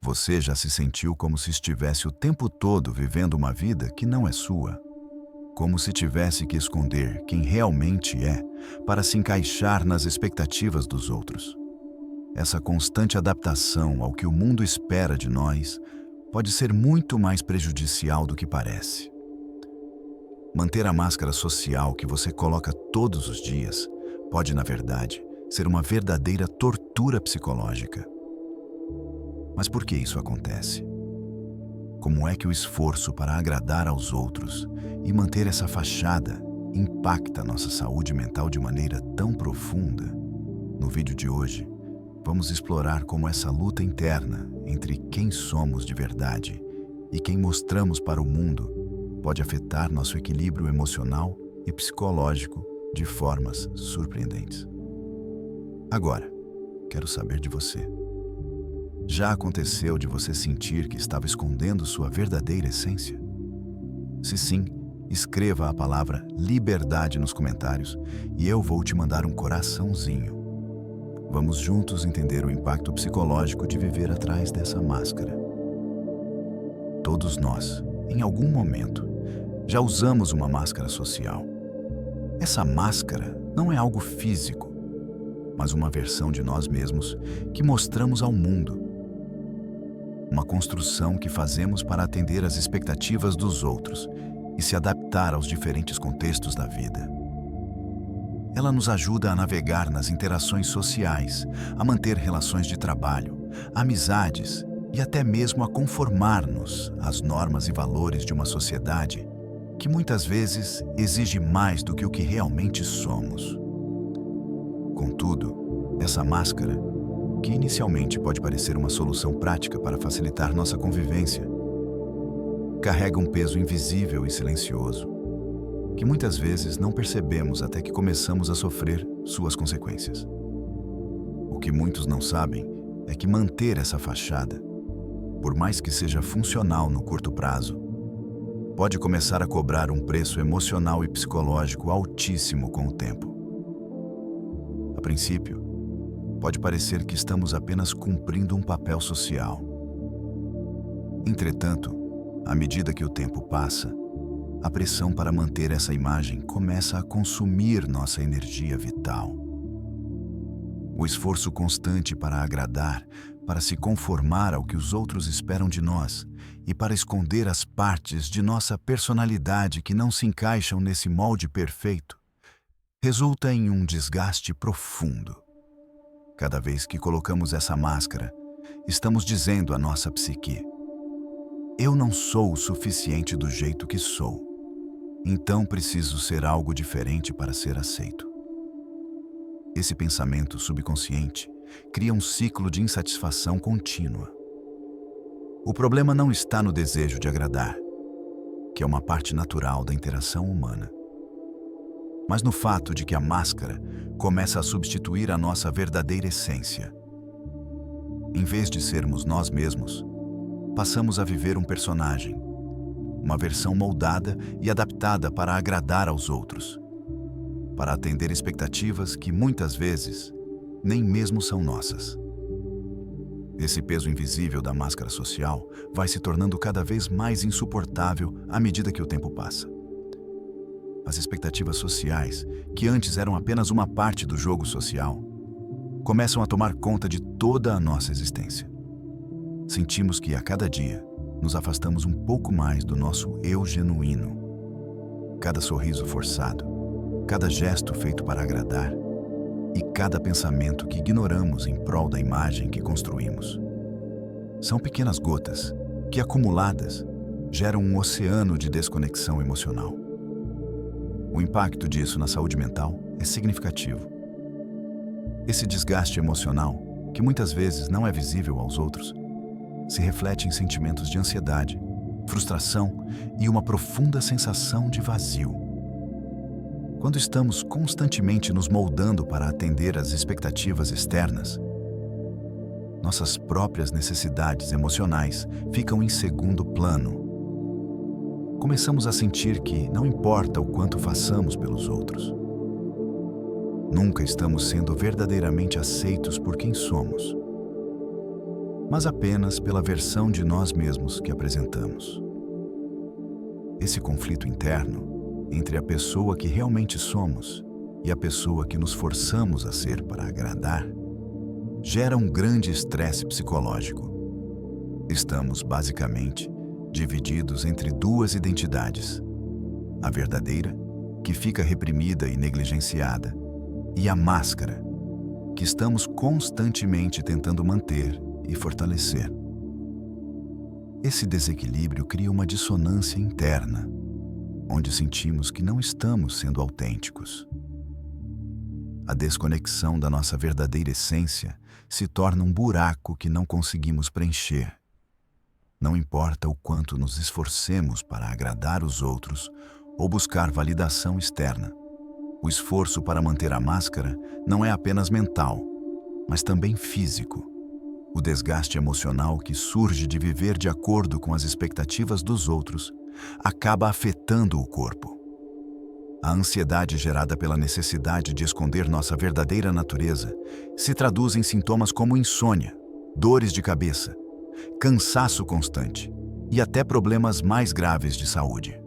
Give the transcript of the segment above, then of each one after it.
Você já se sentiu como se estivesse o tempo todo vivendo uma vida que não é sua? Como se tivesse que esconder quem realmente é para se encaixar nas expectativas dos outros? Essa constante adaptação ao que o mundo espera de nós pode ser muito mais prejudicial do que parece. Manter a máscara social que você coloca todos os dias pode, na verdade, ser uma verdadeira tortura psicológica. Mas por que isso acontece? Como é que o esforço para agradar aos outros e manter essa fachada impacta nossa saúde mental de maneira tão profunda? No vídeo de hoje, vamos explorar como essa luta interna entre quem somos de verdade e quem mostramos para o mundo pode afetar nosso equilíbrio emocional e psicológico de formas surpreendentes. Agora, quero saber de você. Já aconteceu de você sentir que estava escondendo sua verdadeira essência? Se sim, escreva a palavra liberdade nos comentários e eu vou te mandar um coraçãozinho. Vamos juntos entender o impacto psicológico de viver atrás dessa máscara. Todos nós, em algum momento, já usamos uma máscara social. Essa máscara não é algo físico, mas uma versão de nós mesmos que mostramos ao mundo. Uma construção que fazemos para atender às expectativas dos outros e se adaptar aos diferentes contextos da vida. Ela nos ajuda a navegar nas interações sociais, a manter relações de trabalho, amizades e até mesmo a conformar-nos às normas e valores de uma sociedade que muitas vezes exige mais do que o que realmente somos. Contudo, essa máscara, que inicialmente pode parecer uma solução prática para facilitar nossa convivência, carrega um peso invisível e silencioso, que muitas vezes não percebemos até que começamos a sofrer suas consequências. O que muitos não sabem é que manter essa fachada, por mais que seja funcional no curto prazo, pode começar a cobrar um preço emocional e psicológico altíssimo com o tempo. A princípio, pode parecer que estamos apenas cumprindo um papel social. Entretanto, à medida que o tempo passa, a pressão para manter essa imagem começa a consumir nossa energia vital. O esforço constante para agradar, para se conformar ao que os outros esperam de nós e para esconder as partes de nossa personalidade que não se encaixam nesse molde perfeito, resulta em um desgaste profundo. Cada vez que colocamos essa máscara, estamos dizendo à nossa psique: eu não sou o suficiente do jeito que sou, então preciso ser algo diferente para ser aceito. Esse pensamento subconsciente cria um ciclo de insatisfação contínua. O problema não está no desejo de agradar, que é uma parte natural da interação humana, mas no fato de que a máscara começa a substituir a nossa verdadeira essência. Em vez de sermos nós mesmos, passamos a viver um personagem, uma versão moldada e adaptada para agradar aos outros, para atender expectativas que muitas vezes nem mesmo são nossas. Esse peso invisível da máscara social vai se tornando cada vez mais insuportável à medida que o tempo passa. As expectativas sociais, que antes eram apenas uma parte do jogo social, começam a tomar conta de toda a nossa existência. Sentimos que a cada dia nos afastamos um pouco mais do nosso eu genuíno. Cada sorriso forçado, cada gesto feito para agradar e cada pensamento que ignoramos em prol da imagem que construímos. São pequenas gotas que, acumuladas, geram um oceano de desconexão emocional. O impacto disso na saúde mental é significativo. Esse desgaste emocional, que muitas vezes não é visível aos outros, se reflete em sentimentos de ansiedade, frustração e uma profunda sensação de vazio. Quando estamos constantemente nos moldando para atender às expectativas externas, nossas próprias necessidades emocionais ficam em segundo plano. Começamos a sentir que não importa o quanto façamos pelos outros, nunca estamos sendo verdadeiramente aceitos por quem somos. mas apenas pela versão de nós mesmos que apresentamos. Esse conflito interno entre a pessoa que realmente somos e a pessoa que nos forçamos a ser para agradar gera um grande estresse psicológico. Estamos, basicamente, divididos entre duas identidades: a verdadeira, que fica reprimida e negligenciada, e a máscara, que estamos constantemente tentando manter e fortalecer. Esse desequilíbrio cria uma dissonância interna, onde sentimos que não estamos sendo autênticos. A desconexão da nossa verdadeira essência se torna um buraco que não conseguimos preencher. Não importa o quanto nos esforcemos para agradar os outros ou buscar validação externa, o esforço para manter a máscara não é apenas mental, mas também físico. O desgaste emocional que surge de viver de acordo com as expectativas dos outros acaba afetando o corpo. A ansiedade gerada pela necessidade de esconder nossa verdadeira natureza se traduz em sintomas como insônia, dores de cabeça, cansaço constante e até problemas mais graves de saúde.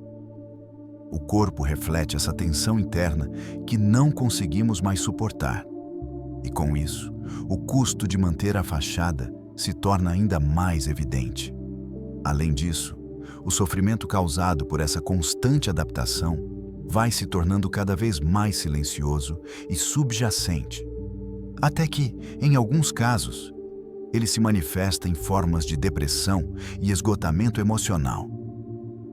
O corpo reflete essa tensão interna que não conseguimos mais suportar. E com isso, o custo de manter a fachada se torna ainda mais evidente. Além disso, o sofrimento causado por essa constante adaptação vai se tornando cada vez mais silencioso e subjacente, até que, em alguns casos, ele se manifesta em formas de depressão e esgotamento emocional.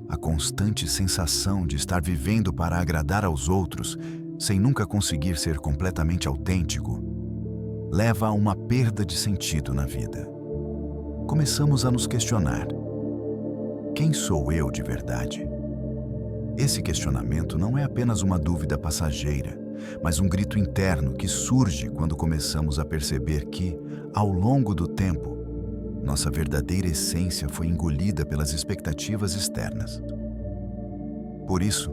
A constante sensação de estar vivendo para agradar aos outros, sem nunca conseguir ser completamente autêntico, leva a uma perda de sentido na vida. Começamos a nos questionar: quem sou eu de verdade? Esse questionamento não é apenas uma dúvida passageira, mas um grito interno que surge quando começamos a perceber que, ao longo do tempo, nossa verdadeira essência foi engolida pelas expectativas externas. Por isso,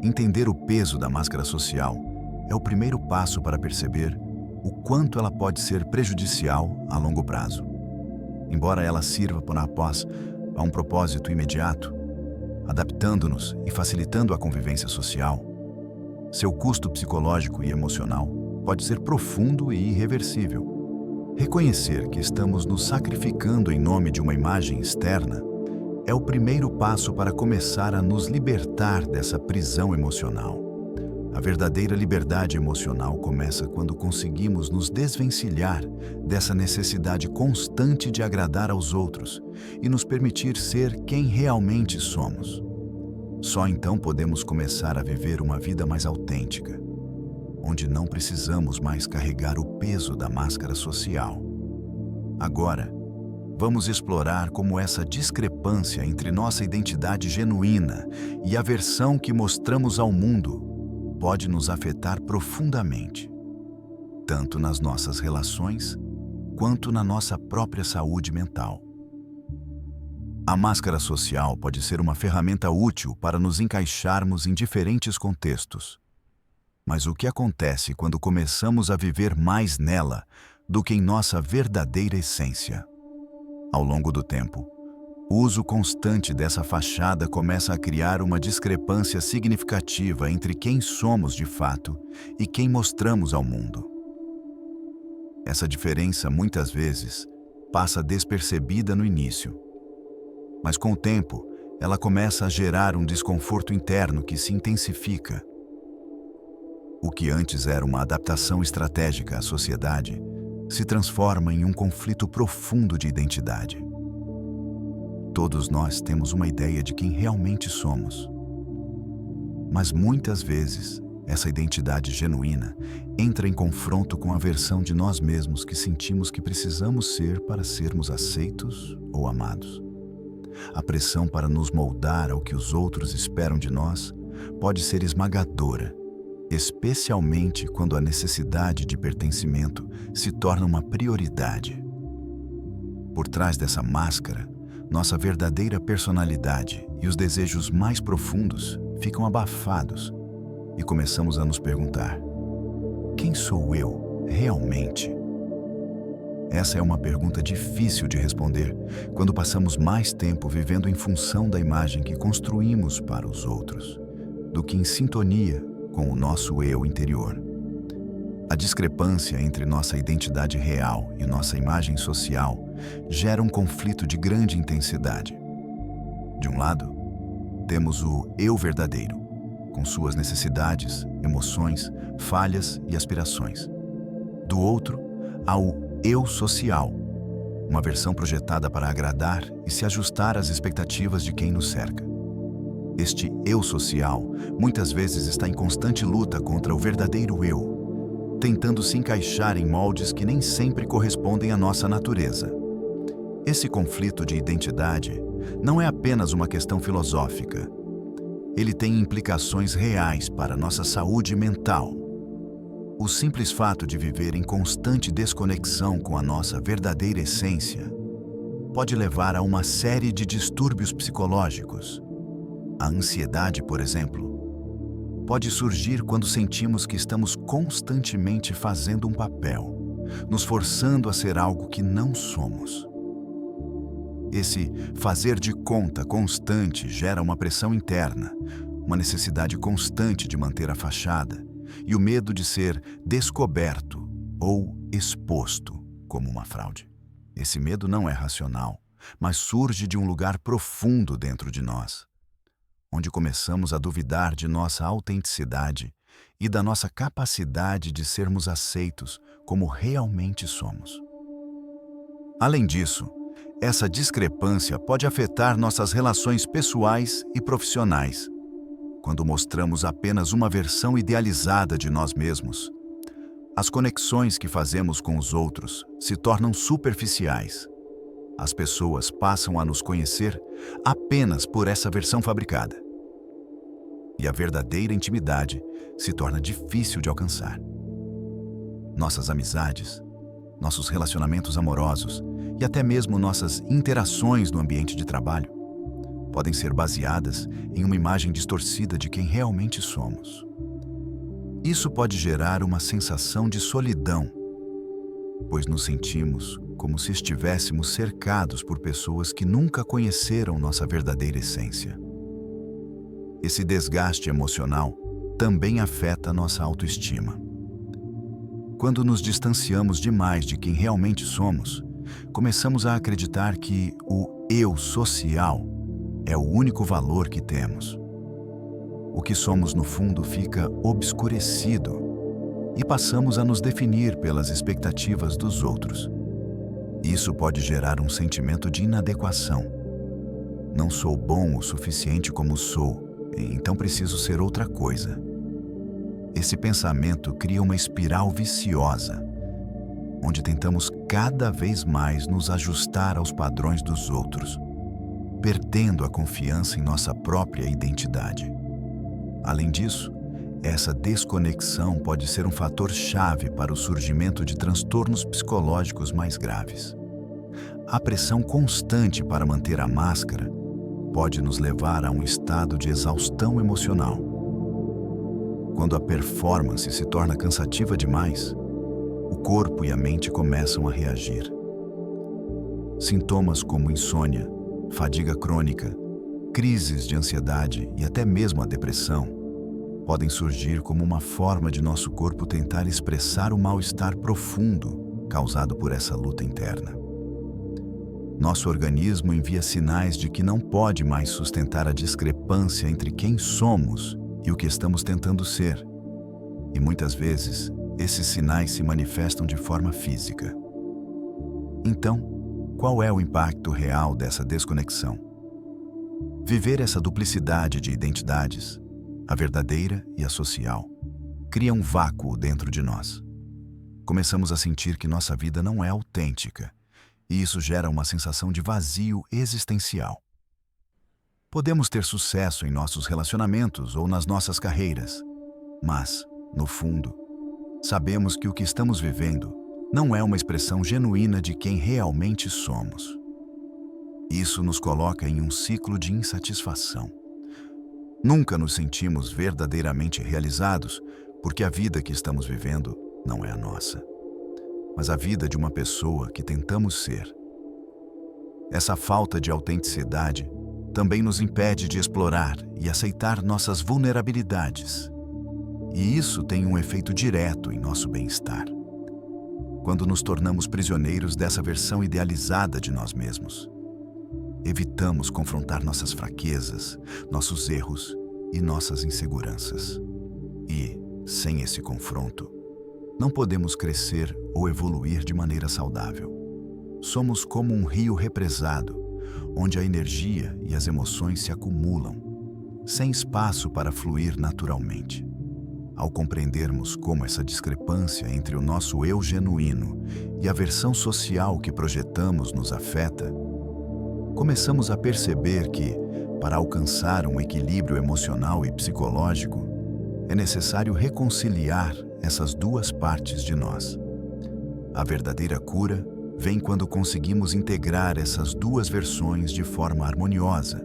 entender o peso da máscara social é o primeiro passo para perceber o quanto ela pode ser prejudicial a longo prazo. Embora ela sirva após a um propósito imediato, adaptando-nos e facilitando a convivência social, seu custo psicológico e emocional pode ser profundo e irreversível. Reconhecer que estamos nos sacrificando em nome de uma imagem externa é o primeiro passo para começar a nos libertar dessa prisão emocional. A verdadeira liberdade emocional começa quando conseguimos nos desvencilhar dessa necessidade constante de agradar aos outros e nos permitir ser quem realmente somos. Só então podemos começar a viver uma vida mais autêntica, onde não precisamos mais carregar o peso da máscara social. Agora, vamos explorar como essa discrepância entre nossa identidade genuína e a versão que mostramos ao mundo pode nos afetar profundamente, tanto nas nossas relações quanto na nossa própria saúde mental. A máscara social pode ser uma ferramenta útil para nos encaixarmos em diferentes contextos. Mas o que acontece quando começamos a viver mais nela do que em nossa verdadeira essência? Ao longo do tempo, o uso constante dessa fachada começa a criar uma discrepância significativa entre quem somos de fato e quem mostramos ao mundo. Essa diferença, muitas vezes, passa despercebida no início, mas com o tempo, ela começa a gerar um desconforto interno que se intensifica. O que antes era uma adaptação estratégica à sociedade se transforma em um conflito profundo de identidade. Todos nós temos uma ideia de quem realmente somos. Mas muitas vezes, essa identidade genuína entra em confronto com a versão de nós mesmos que sentimos que precisamos ser para sermos aceitos ou amados. A pressão para nos moldar ao que os outros esperam de nós pode ser esmagadora, especialmente quando a necessidade de pertencimento se torna uma prioridade. Por trás dessa máscara, nossa verdadeira personalidade e os desejos mais profundos ficam abafados e começamos a nos perguntar: quem sou eu realmente? Essa é uma pergunta difícil de responder quando passamos mais tempo vivendo em função da imagem que construímos para os outros, do que em sintonia com o nosso eu interior. A discrepância entre nossa identidade real e nossa imagem social gera um conflito de grande intensidade. De um lado, temos o eu verdadeiro, com suas necessidades, emoções, falhas e aspirações. Do outro, há o eu social, uma versão projetada para agradar e se ajustar às expectativas de quem nos cerca. Este eu social muitas vezes está em constante luta contra o verdadeiro eu, tentando se encaixar em moldes que nem sempre correspondem à nossa natureza. Esse conflito de identidade não é apenas uma questão filosófica. Ele tem implicações reais para nossa saúde mental. O simples fato de viver em constante desconexão com a nossa verdadeira essência pode levar a uma série de distúrbios psicológicos. A ansiedade, por exemplo, pode surgir quando sentimos que estamos constantemente fazendo um papel, nos forçando a ser algo que não somos. Esse fazer de conta constante gera uma pressão interna, uma necessidade constante de manter a fachada e o medo de ser descoberto ou exposto como uma fraude. Esse medo não é racional, mas surge de um lugar profundo dentro de nós, onde começamos a duvidar de nossa autenticidade e da nossa capacidade de sermos aceitos como realmente somos. Além disso, essa discrepância pode afetar nossas relações pessoais e profissionais. Quando mostramos apenas uma versão idealizada de nós mesmos, as conexões que fazemos com os outros se tornam superficiais. As pessoas passam a nos conhecer apenas por essa versão fabricada. E a verdadeira intimidade se torna difícil de alcançar. Nossas amizades, nossos relacionamentos amorosos e até mesmo nossas interações no ambiente de trabalho podem ser baseadas em uma imagem distorcida de quem realmente somos. Isso pode gerar uma sensação de solidão, pois nos sentimos como se estivéssemos cercados por pessoas que nunca conheceram nossa verdadeira essência. Esse desgaste emocional também afeta nossa autoestima. Quando nos distanciamos demais de quem realmente somos, começamos a acreditar que o eu social é o único valor que temos. O que somos no fundo fica obscurecido e passamos a nos definir pelas expectativas dos outros. Isso pode gerar um sentimento de inadequação. Não sou bom o suficiente como sou, então preciso ser outra coisa. Esse pensamento cria uma espiral viciosa, onde tentamos cada vez mais nos ajustar aos padrões dos outros, perdendo a confiança em nossa própria identidade. Além disso, essa desconexão pode ser um fator chave para o surgimento de transtornos psicológicos mais graves. A pressão constante para manter a máscara pode nos levar a um estado de exaustão emocional. Quando a performance se torna cansativa demais, o corpo e a mente começam a reagir. Sintomas como insônia, fadiga crônica, crises de ansiedade e até mesmo a depressão podem surgir como uma forma de nosso corpo tentar expressar o mal-estar profundo causado por essa luta interna. Nosso organismo envia sinais de que não pode mais sustentar a discrepância entre quem somos e o que estamos tentando ser. E muitas vezes, esses sinais se manifestam de forma física. Então, qual é o impacto real dessa desconexão? Viver essa duplicidade de identidades, a verdadeira e a social, cria um vácuo dentro de nós. Começamos a sentir que nossa vida não é autêntica, e isso gera uma sensação de vazio existencial. Podemos ter sucesso em nossos relacionamentos ou nas nossas carreiras, mas, no fundo, sabemos que o que estamos vivendo não é uma expressão genuína de quem realmente somos. Isso nos coloca em um ciclo de insatisfação. Nunca nos sentimos verdadeiramente realizados porque a vida que estamos vivendo não é a nossa. mas a vida de uma pessoa que tentamos ser. Essa falta de autenticidade também nos impede de explorar e aceitar nossas vulnerabilidades. E isso tem um efeito direto em nosso bem-estar. Quando nos tornamos prisioneiros dessa versão idealizada de nós mesmos, evitamos confrontar nossas fraquezas, nossos erros e nossas inseguranças. E, sem esse confronto, não podemos crescer ou evoluir de maneira saudável. Somos como um rio represado, onde a energia e as emoções se acumulam, sem espaço para fluir naturalmente. Ao compreendermos como essa discrepância entre o nosso eu genuíno e a versão social que projetamos nos afeta, começamos a perceber que, para alcançar um equilíbrio emocional e psicológico, é necessário reconciliar essas duas partes de nós. A verdadeira cura vem quando conseguimos integrar essas duas versões de forma harmoniosa,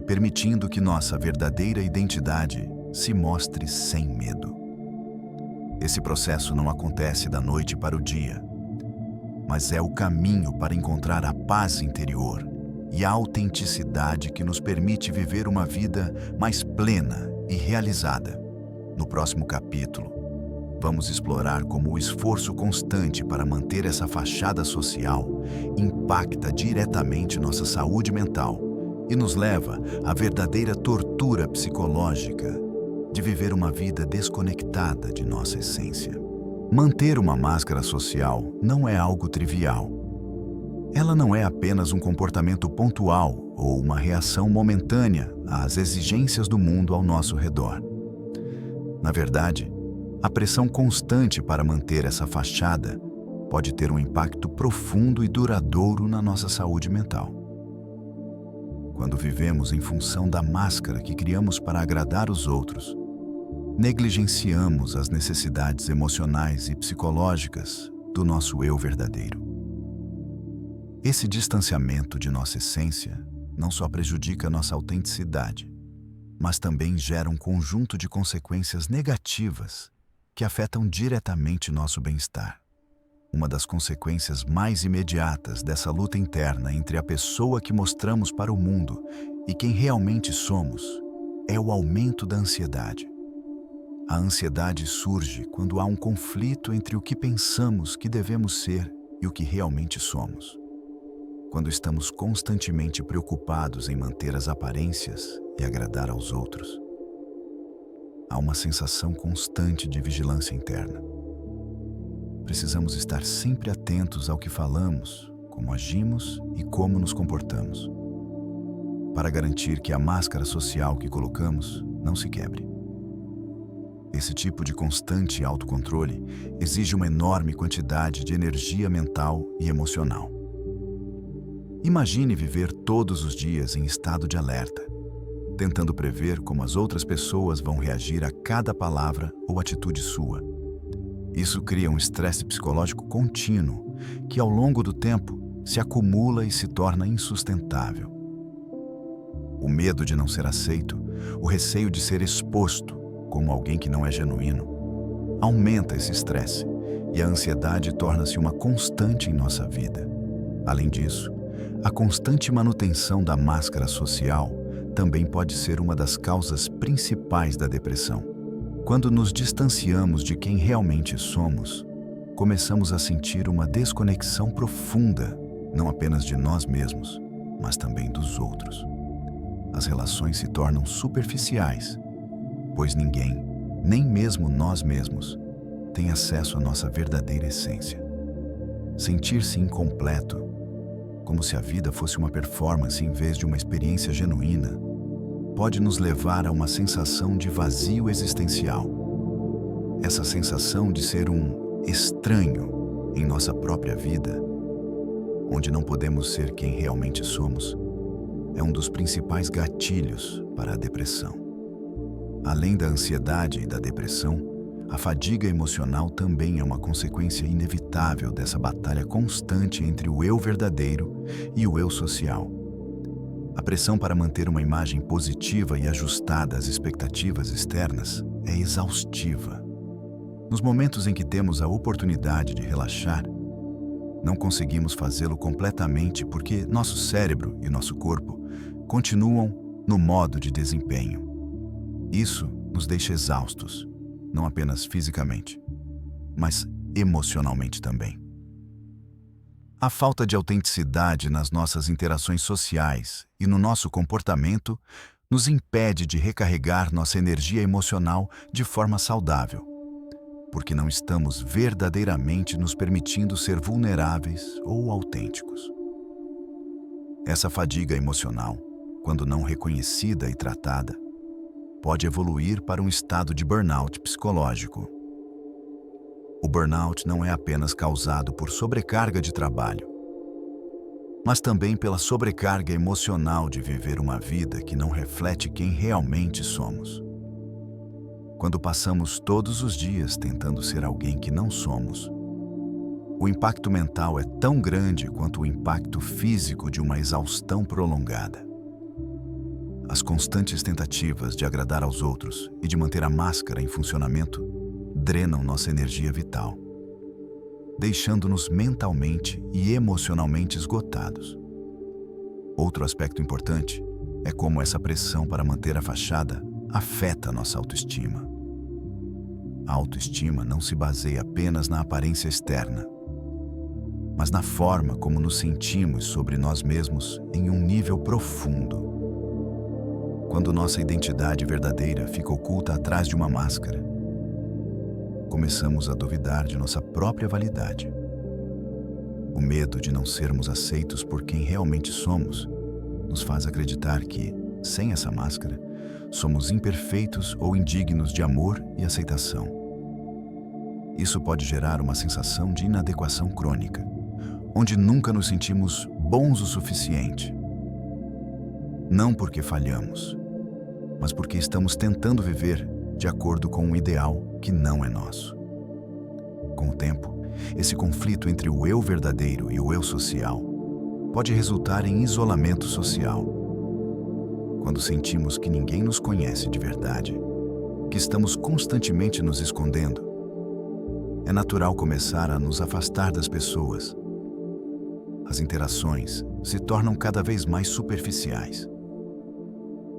permitindo que nossa verdadeira identidade se mostre sem medo. Esse processo não acontece da noite para o dia, mas é o caminho para encontrar a paz interior e a autenticidade que nos permite viver uma vida mais plena e realizada. No próximo capítulo, vamos explorar como o esforço constante para manter essa fachada social impacta diretamente nossa saúde mental e nos leva à verdadeira tortura psicológica de viver uma vida desconectada de nossa essência. Manter uma máscara social não é algo trivial. Ela não é apenas um comportamento pontual ou uma reação momentânea às exigências do mundo ao nosso redor. Na verdade, a pressão constante para manter essa fachada pode ter um impacto profundo e duradouro na nossa saúde mental. Quando vivemos em função da máscara que criamos para agradar os outros, negligenciamos as necessidades emocionais e psicológicas do nosso eu verdadeiro. Esse distanciamento de nossa essência não só prejudica nossa autenticidade, mas também gera um conjunto de consequências negativas que afetam diretamente nosso bem-estar. Uma das consequências mais imediatas dessa luta interna entre a pessoa que mostramos para o mundo e quem realmente somos é o aumento da ansiedade. A ansiedade surge quando há um conflito entre o que pensamos que devemos ser e o que realmente somos. Quando estamos constantemente preocupados em manter as aparências e agradar aos outros, há uma sensação constante de vigilância interna. Precisamos estar sempre atentos ao que falamos, como agimos e como nos comportamos, para garantir que a máscara social que colocamos não se quebre. Esse tipo de constante autocontrole exige uma enorme quantidade de energia mental e emocional. Imagine viver todos os dias em estado de alerta, tentando prever como as outras pessoas vão reagir a cada palavra ou atitude sua. Isso cria um estresse psicológico contínuo, que ao longo do tempo se acumula e se torna insustentável. O medo de não ser aceito, o receio de ser exposto como alguém que não é genuíno, aumenta esse estresse e a ansiedade torna-se uma constante em nossa vida. Além disso, a constante manutenção da máscara social também pode ser uma das causas principais da depressão. Quando nos distanciamos de quem realmente somos, começamos a sentir uma desconexão profunda, não apenas de nós mesmos, mas também dos outros. As relações se tornam superficiais, pois ninguém, nem mesmo nós mesmos, tem acesso à nossa verdadeira essência. Sentir-se incompleto, como se a vida fosse uma performance em vez de uma experiência genuína, pode nos levar a uma sensação de vazio existencial. Essa sensação de ser um estranho em nossa própria vida, onde não podemos ser quem realmente somos, é um dos principais gatilhos para a depressão. Além da ansiedade e da depressão, a fadiga emocional também é uma consequência inevitável dessa batalha constante entre o eu verdadeiro e o eu social. A pressão para manter uma imagem positiva e ajustada às expectativas externas é exaustiva. Nos momentos em que temos a oportunidade de relaxar, Não conseguimos fazê-lo completamente porque nosso cérebro e nosso corpo continuam no modo de desempenho. Isso nos deixa exaustos, não apenas fisicamente, mas emocionalmente também. A falta de autenticidade nas nossas interações sociais e no nosso comportamento nos impede de recarregar nossa energia emocional de forma saudável, porque não estamos verdadeiramente nos permitindo ser vulneráveis ou autênticos. Essa fadiga emocional, quando não reconhecida e tratada, pode evoluir para um estado de burnout psicológico. O burnout não é apenas causado por sobrecarga de trabalho, mas também pela sobrecarga emocional de viver uma vida que não reflete quem realmente somos. Quando passamos todos os dias tentando ser alguém que não somos, o impacto mental é tão grande quanto o impacto físico de uma exaustão prolongada. As constantes tentativas de agradar aos outros e de manter a máscara em funcionamento drenam nossa energia vital, deixando-nos mentalmente e emocionalmente esgotados. Outro aspecto importante é como essa pressão para manter a fachada afeta nossa autoestima. A autoestima não se baseia apenas na aparência externa, mas na forma como nos sentimos sobre nós mesmos em um nível profundo. Quando nossa identidade verdadeira fica oculta atrás de uma máscara, começamos a duvidar de nossa própria validade. O medo de não sermos aceitos por quem realmente somos nos faz acreditar que, sem essa máscara, somos imperfeitos ou indignos de amor e aceitação. Isso pode gerar uma sensação de inadequação crônica, onde nunca nos sentimos bons o suficiente. Não porque falhamos, mas porque estamos tentando viver de acordo com um ideal que não é nosso. Com o tempo, esse conflito entre o eu verdadeiro e o eu social pode resultar em isolamento social. Quando sentimos que ninguém nos conhece de verdade, que estamos constantemente nos escondendo, é natural começar a nos afastar das pessoas. As interações se tornam cada vez mais superficiais,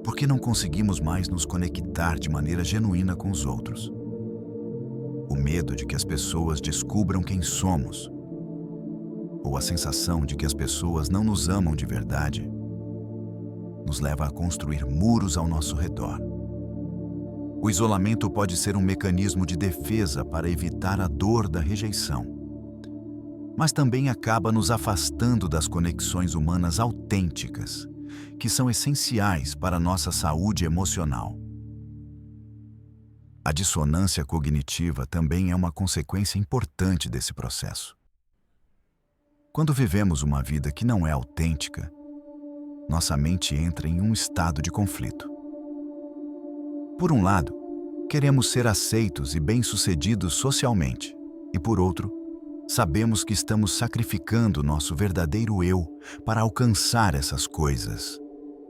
porque não conseguimos mais nos conectar de maneira genuína com os outros. O medo de que as pessoas descubram quem somos, ou a sensação de que as pessoas não nos amam de verdade, nos leva a construir muros ao nosso redor. O isolamento pode ser um mecanismo de defesa para evitar a dor da rejeição, mas também acaba nos afastando das conexões humanas autênticas, que são essenciais para a nossa saúde emocional. A dissonância cognitiva também é uma consequência importante desse processo. Quando vivemos uma vida que não é autêntica, nossa mente entra em um estado de conflito. Por um lado, queremos ser aceitos e bem-sucedidos socialmente, e por outro, sabemos que estamos sacrificando nosso verdadeiro eu para alcançar essas coisas.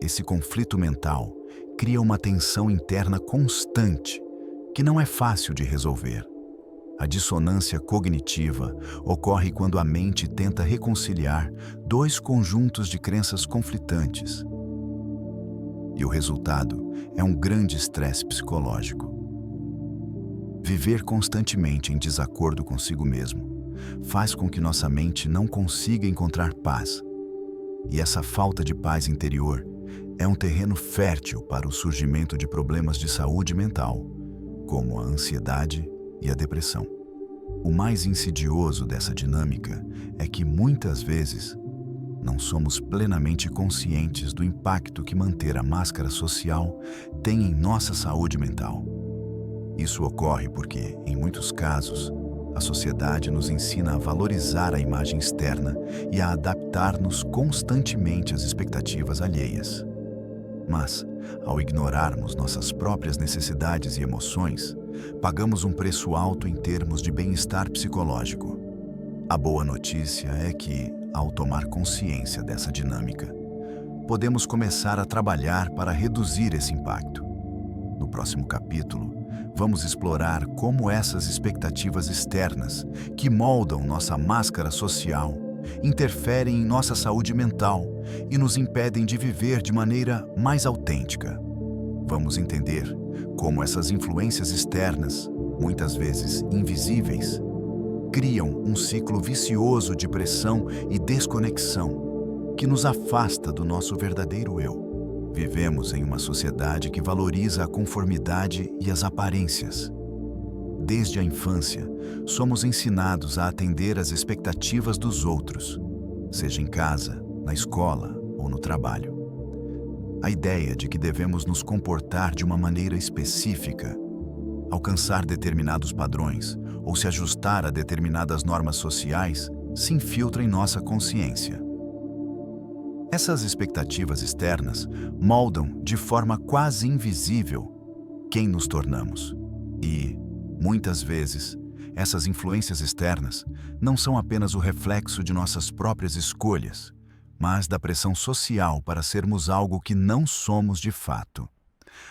Esse conflito mental cria uma tensão interna constante que não é fácil de resolver. A dissonância cognitiva ocorre quando a mente tenta reconciliar dois conjuntos de crenças conflitantes. E o resultado é um grande estresse psicológico. Viver constantemente em desacordo consigo mesmo faz com que nossa mente não consiga encontrar paz. E essa falta de paz interior é um terreno fértil para o surgimento de problemas de saúde mental, como a ansiedade e a depressão. O mais insidioso dessa dinâmica é que, muitas vezes, não somos plenamente conscientes do impacto que manter a máscara social tem em nossa saúde mental. Isso ocorre porque, em muitos casos, a sociedade nos ensina a valorizar a imagem externa e a adaptar-nos constantemente às expectativas alheias. Mas, ao ignorarmos nossas próprias necessidades e emoções, pagamos um preço alto em termos de bem-estar psicológico. A boa notícia é que, ao tomar consciência dessa dinâmica, podemos começar a trabalhar para reduzir esse impacto. No próximo capítulo, vamos explorar como essas expectativas externas, que moldam nossa máscara social, interferem em nossa saúde mental e nos impedem de viver de maneira mais autêntica. Vamos entender como essas influências externas, muitas vezes invisíveis, criam um ciclo vicioso de pressão e desconexão que nos afasta do nosso verdadeiro eu. Vivemos em uma sociedade que valoriza a conformidade e as aparências. Desde a infância, somos ensinados a atender às expectativas dos outros, seja em casa, na escola ou no trabalho. A ideia de que devemos nos comportar de uma maneira específica, alcançar determinados padrões ou se ajustar a determinadas normas sociais se infiltra em nossa consciência. Essas expectativas externas moldam de forma quase invisível quem nos tornamos. E, muitas vezes, essas influências externas não são apenas o reflexo de nossas próprias escolhas, mas da pressão social para sermos algo que não somos de fato.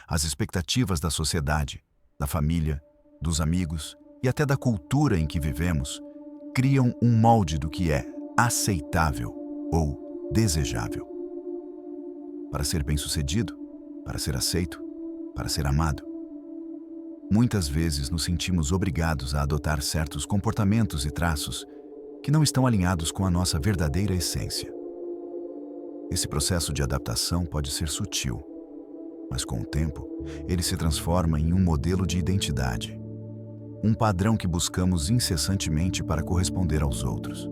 As expectativas da sociedade, da família, dos amigos e até da cultura em que vivemos criam um molde do que é aceitável ou desejável. Para ser bem-sucedido, para ser aceito, para ser amado. Muitas vezes nos sentimos obrigados a adotar certos comportamentos e traços que não estão alinhados com a nossa verdadeira essência. Esse processo de adaptação pode ser sutil, mas com o tempo, ele se transforma em um modelo de identidade, um padrão que buscamos incessantemente para corresponder aos outros.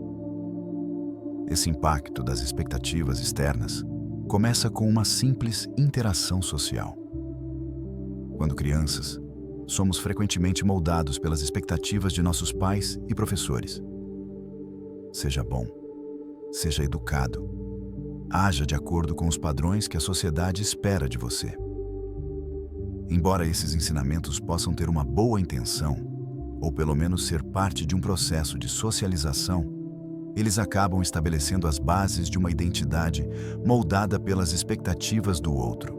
Esse impacto das expectativas externas começa com uma simples interação social. Quando crianças, somos frequentemente moldados pelas expectativas de nossos pais e professores. Seja bom, seja educado, haja de acordo com os padrões que a sociedade espera de você. Embora esses ensinamentos possam ter uma boa intenção, ou pelo menos ser parte de um processo de socialização, eles acabam estabelecendo as bases de uma identidade moldada pelas expectativas do outro.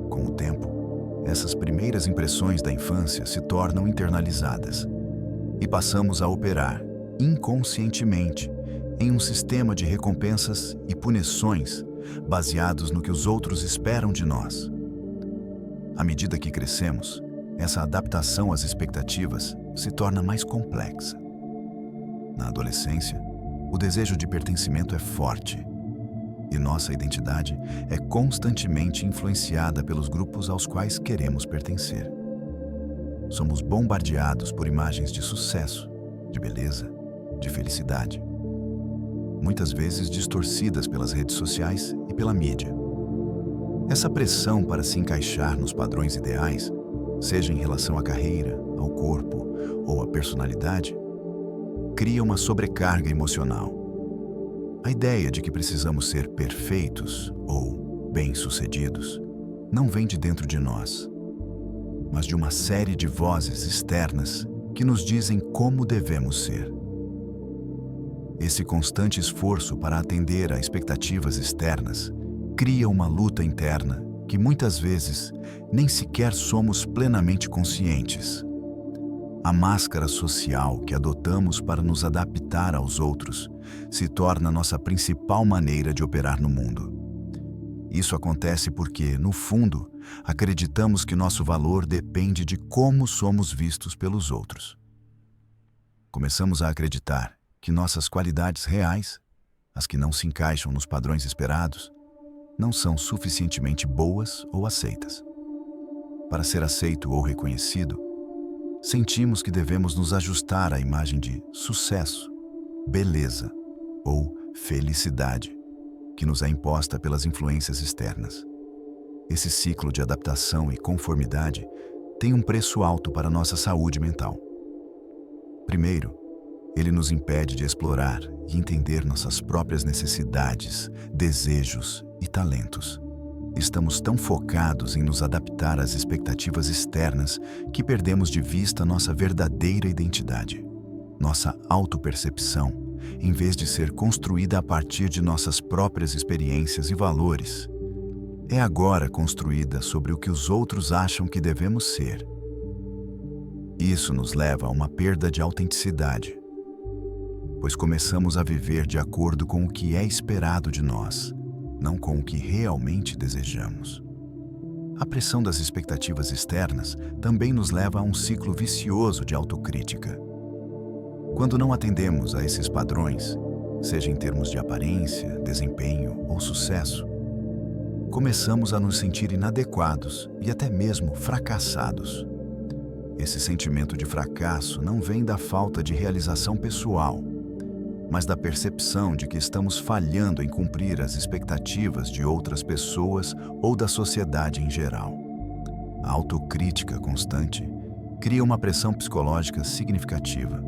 Com o tempo, essas primeiras impressões da infância se tornam internalizadas e passamos a operar, inconscientemente, em um sistema de recompensas e punições baseados no que os outros esperam de nós. À medida que crescemos, essa adaptação às expectativas se torna mais complexa. Na adolescência, o desejo de pertencimento é forte e nossa identidade é constantemente influenciada pelos grupos aos quais queremos pertencer. Somos bombardeados por imagens de sucesso, de beleza, de felicidade, muitas vezes distorcidas pelas redes sociais e pela mídia. Essa pressão para se encaixar nos padrões ideais, seja em relação à carreira, ao corpo ou à personalidade, cria uma sobrecarga emocional. A ideia de que precisamos ser perfeitos ou bem-sucedidos não vem de dentro de nós, mas de uma série de vozes externas que nos dizem como devemos ser. Esse constante esforço para atender a expectativas externas cria uma luta interna que muitas vezes nem sequer somos plenamente conscientes. A máscara social que adotamos para nos adaptar aos outros se torna nossa principal maneira de operar no mundo. Isso acontece porque, no fundo, acreditamos que nosso valor depende de como somos vistos pelos outros. Começamos a acreditar que nossas qualidades reais, as que não se encaixam nos padrões esperados, não são suficientemente boas ou aceitas. Para ser aceito ou reconhecido, sentimos que devemos nos ajustar à imagem de sucesso, beleza ou felicidade que nos é imposta pelas influências externas. Esse ciclo de adaptação e conformidade tem um preço alto para nossa saúde mental. Primeiro, ele nos impede de explorar e entender nossas próprias necessidades, desejos e talentos. Estamos tão focados em nos adaptar às expectativas externas que perdemos de vista nossa verdadeira identidade. Nossa autopercepção, em vez de ser construída a partir de nossas próprias experiências e valores, é agora construída sobre o que os outros acham que devemos ser. Isso nos leva a uma perda de autenticidade. pois começamos a viver de acordo com o que é esperado de nós, não com o que realmente desejamos. A pressão das expectativas externas também nos leva a um ciclo vicioso de autocrítica. Quando não atendemos a esses padrões, seja em termos de aparência, desempenho ou sucesso, começamos a nos sentir inadequados e até mesmo fracassados. Esse sentimento de fracasso não vem da falta de realização pessoal, mas da percepção de que estamos falhando em cumprir as expectativas de outras pessoas ou da sociedade em geral. A autocrítica constante cria uma pressão psicológica significativa,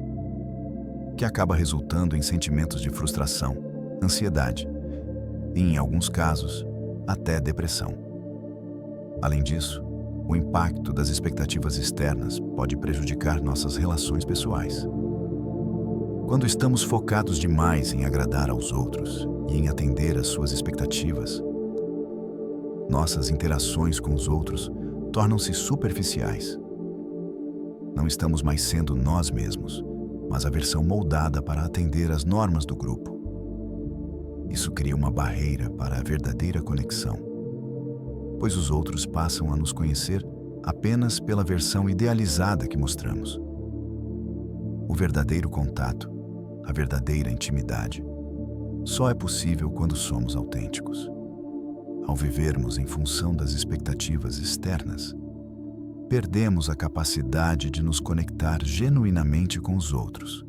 que acaba resultando em sentimentos de frustração, ansiedade e, em alguns casos, até depressão. Além disso, o impacto das expectativas externas pode prejudicar nossas relações pessoais. Quando estamos focados demais em agradar aos outros e em atender às suas expectativas, nossas interações com os outros tornam-se superficiais. Não estamos mais sendo nós mesmos, mas a versão moldada para atender às normas do grupo. Isso cria uma barreira para a verdadeira conexão, pois os outros passam a nos conhecer apenas pela versão idealizada que mostramos. O verdadeiro contato, a verdadeira intimidade, só é possível quando somos autênticos. Ao vivermos em função das expectativas externas, perdemos a capacidade de nos conectar genuinamente com os outros,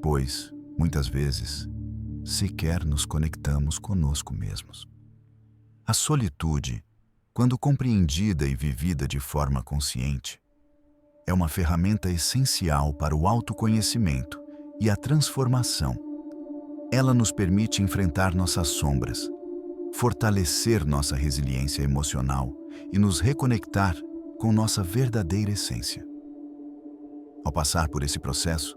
pois, muitas vezes, sequer nos conectamos conosco mesmos. A solitude, quando compreendida e vivida de forma consciente, é uma ferramenta essencial para o autoconhecimento e a transformação. Ela nos permite enfrentar nossas sombras, fortalecer nossa resiliência emocional e nos reconectar com nossa verdadeira essência. Ao passar por esse processo,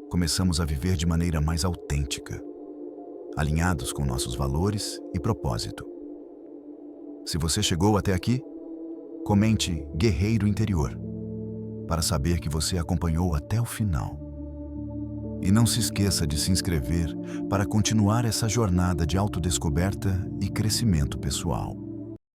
começamos a viver de maneira mais autêntica, alinhados com nossos valores e propósito. Se você chegou até aqui, comente Guerreiro Interior, para saber que você acompanhou até o final. E não se esqueça de se inscrever para continuar essa jornada de autodescoberta e crescimento pessoal.